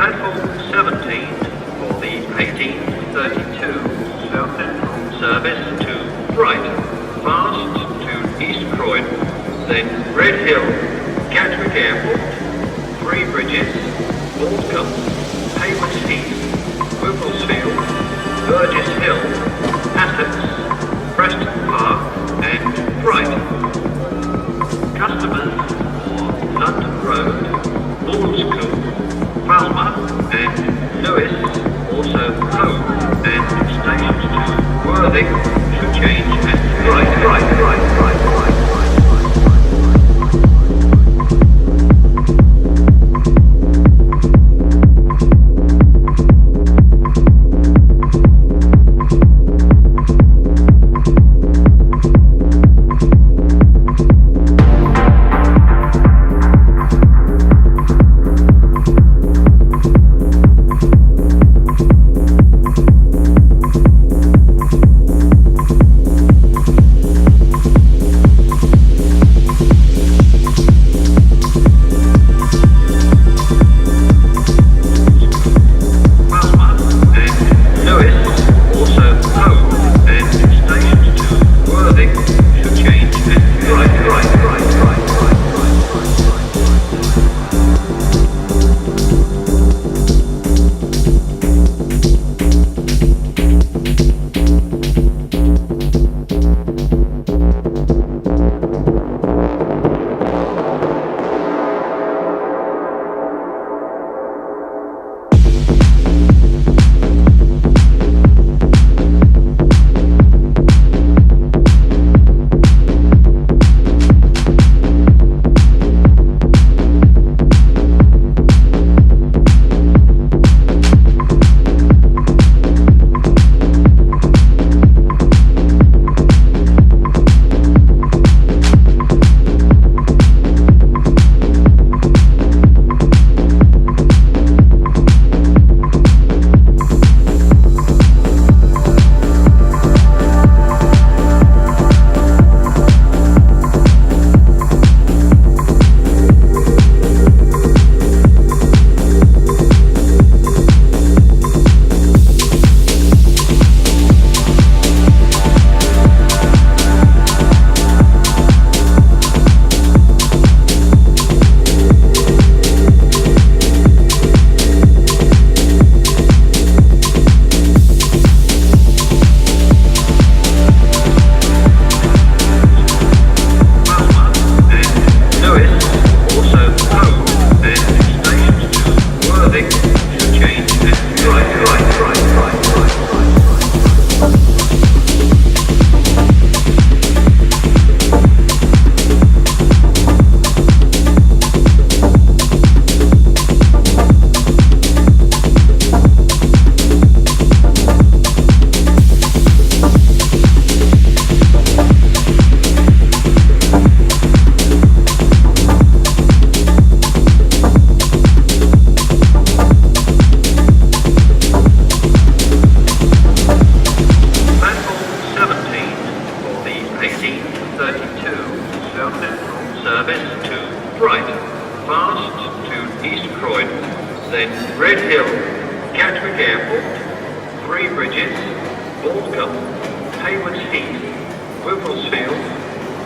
Platform 17 for the 1832 South Central service to Bright, fast to East Croydon, then Red Hill, Gatwick Airport, Three Bridges, Aldcombe, Haywards Heath, Whipplesfield, Burgess Hill, Essex, Preston Park and Bright. Customers for London Road, School, Falmer and Lewis, also Hove and stations to Worthing should change at right. Service to Bright, fast to East Croydon, then Red Hill, Gatwick Airport, Three Bridges, Aldcombe, Haywards Heath, Whipplesfield,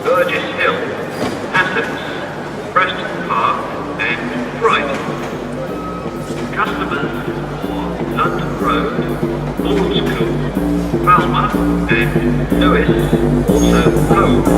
Burgess Hill, Essex, Preston Park and Bright. Customers for London Road, School, Falmer and Lewis, also Hove